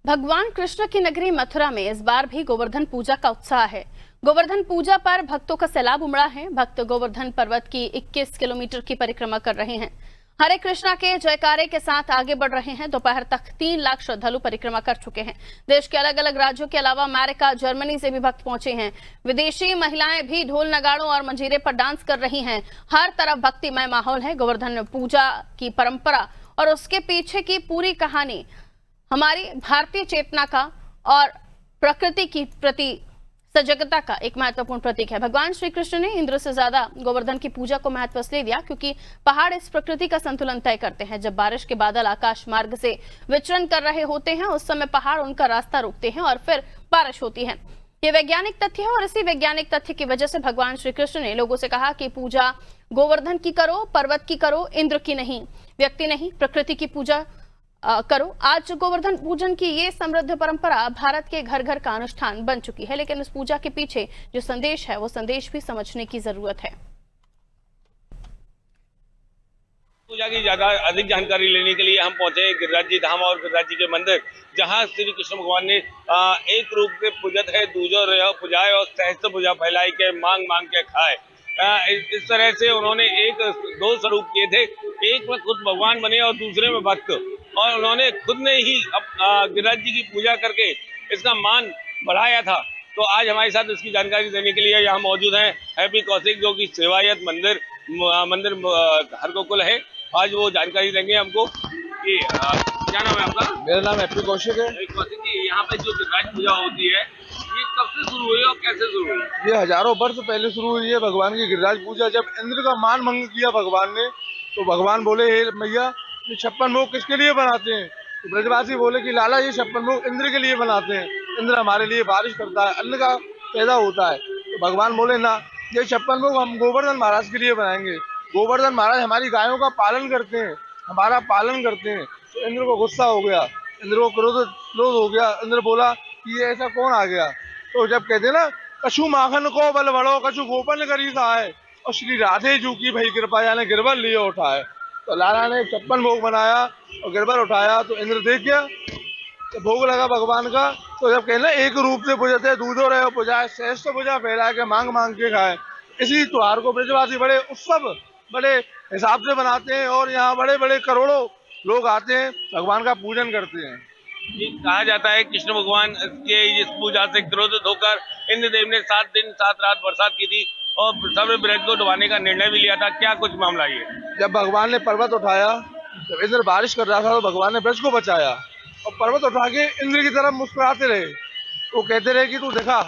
भगवान कृष्ण की नगरी मथुरा में इस बार भी गोवर्धन पूजा का उत्साह है। गोवर्धन पूजा पर भक्तों का सैलाब उमड़ा है। भक्त गोवर्धन पर्वत की 21 किलोमीटर की परिक्रमा कर रहे हैं। हरे कृष्णा के जयकारे के साथ आगे बढ़ रहे हैं। दोपहर तक 3 लाख श्रद्धालु परिक्रमा कर चुके हैं। देश के अलग अलग राज्यों के अलावा अमेरिका, जर्मनी से भी भक्त पहुंचे हैं। विदेशी महिलाएं भी ढोल नगाड़ों और मंजीरे पर डांस कर रही हैं। हर तरफ भक्तिमय माहौल है। गोवर्धन पूजा की परंपरा और उसके पीछे की पूरी कहानी हमारी भारतीय चेतना का और प्रकृति की प्रति सजगता का एक महत्वपूर्ण प्रतीक है। भगवान श्री कृष्ण ने इंद्र से ज्यादा गोवर्धन की पूजा को महत्व इसलिए दिया क्योंकि पहाड़ इस प्रकृति का संतुलन तय करते हैं। जब बारिश के बादल आकाश मार्ग से विचरण कर रहे होते हैं उस समय पहाड़ उनका रास्ता रोकते हैं और फिर बारिश होती है। ये वैज्ञानिक तथ्य है और इसी वैज्ञानिक तथ्य की वजह से भगवान श्री कृष्ण ने लोगों से कहा कि पूजा गोवर्धन की करो, पर्वत की करो, इंद्र की नहीं, व्यक्ति नहीं, प्रकृति की पूजा करो। आज गोवर्धन पूजन की ये समृद्ध परंपरा भारत के घर घर का अनुष्ठान बन चुकी है, लेकिन इस पूजा के पीछे जो संदेश है वो संदेश भी समझने की जरूरत है। पूजा की ज्यादा अधिक जानकारी लेने के लिए हम पहुंचे गिरिराज जी धाम और गिरिराज जी के मंदिर, जहां श्री कृष्ण भगवान ने एक रूप से पूजत है, दूजो रहो पुजाए और सहस्त्र पूजा फैलाई के मांग मांग के खाए। इस तरह से उन्होंने दो स्वरूप किए थे, एक में खुद भगवान बने और दूसरे में भक्त, और उन्होंने खुद ने ही गिरिराज जी की पूजा करके इसका मान बढ़ाया था। तो आज हमारे साथ इसकी जानकारी देने के लिए यहाँ मौजूद हैं हैप्पी कौशिक, जो कि सेवायत मंदिर हर गोकुल है। आज वो जानकारी देंगे हमको कि क्या नाम है आपका? मेरा नाम हैप्पी कौशिक है। कौशिक जी, यहाँ पे जो गिरिराज पूजा होती है ये कब से शुरू हुई और कैसे शुरू हुई? ये हजारों वर्ष पहले शुरू हुई है भगवान की गिरिराज पूजा। जब इंद्र का मान भंग किया भगवान ने, तो भगवान बोले, हे मैया, ये 56 भोग किसके लिए बनाते हैं? तो ब्रजवासी बोले कि लाला, ये 56 भोग इंद्र के लिए बनाते हैं। इंद्र हमारे लिए बारिश करता है, अन्न का पैदा होता है। तो भगवान बोले ना, ये 56 भोग हम गोवर्धन महाराज के लिए बनाएंगे। गोवर्धन महाराज हमारी गायों का पालन करते हैं, हमारा पालन करते हैं। तो इंद्र को गुस्सा हो गया, इंद्र को क्रोध हो गया। इंद्र बोला कि ये ऐसा कौन आ गया? तो जब कहते ना, कछु माखन को बल बड़ो, कछु गोपन करी सहाय, और श्री राधे जू की भाई कृपा यानी गिरबर लिए उठाए। तो लाला ने 56 भोग बनाया और गिरबर उठाया। तो इंद्र देख गया, तो भोग लगा भगवान का। तो जब कहना एक रूप से पूजते, दूधो रहे पूजाए, श्रेष्ठ पूजा फैला के मांग मांग के खाए। इसी त्योहार को ब्रजवासी बड़े उत्सव, बड़े हिसाब से बनाते हैं और यहाँ बड़े बड़े करोड़ों लोग आते हैं, भगवान का पूजन करते हैं। ये कहा जाता है कृष्ण भगवान के इस पूजा से क्रोधित होकर इंद्रदेव ने 7 दिन 7 रात बरसात की थी और सब ब्रज को डुबाने का निर्णय भी लिया था। क्या कुछ मामला ये? जब भगवान ने पर्वत उठाया, जब इंद्र बारिश कर रहा था, तो भगवान ने ब्रज को बचाया और पर्वत उठा के इंद्र की तरफ मुस्कुराते रहे। वो कहते रहे कि तू देखा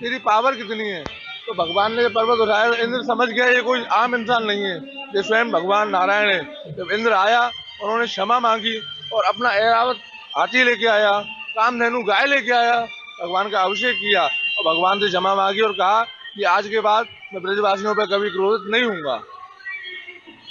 तेरी पावर कितनी है। तो भगवान ने जब पर्वत उठाया, इंद्र समझ गया ये कोई आम इंसान नहीं है, ये स्वयं भगवान नारायण है। जब इंद्र आया, उन्होंने क्षमा मांगी और अपना ऐरावत हाथी लेके आया, कामधेनु गाय लेके आया, भगवान का अभिषेक किया और भगवान से क्षमा मांगी और कहा कि आज के बाद मैं ब्रजवासियों पर कभी क्रोधित नहीं होऊंगा।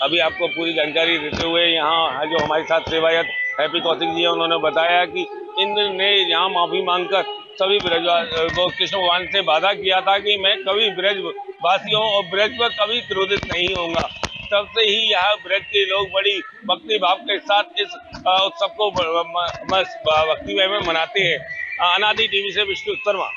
अभी आपको पूरी जानकारी देते हुए यहाँ जो हमारे साथ सेवायत हैप्पी कौशिक जी है, उन्होंने बताया कि इंद्र ने यहाँ माफी मांगकर सभी को कृष्ण भगवान से वादा किया था कि मैं कभी ब्रजवासियों और ब्रज पर कभी क्रोधित नहीं होऊंगा। तब से ही यहाँ ब्रज के लोग बड़ी भक्ति भाव के साथ इस उत्सव को भक्तिमय में मनाते हैं। अनादि टीवी से विष्णु शर्मा।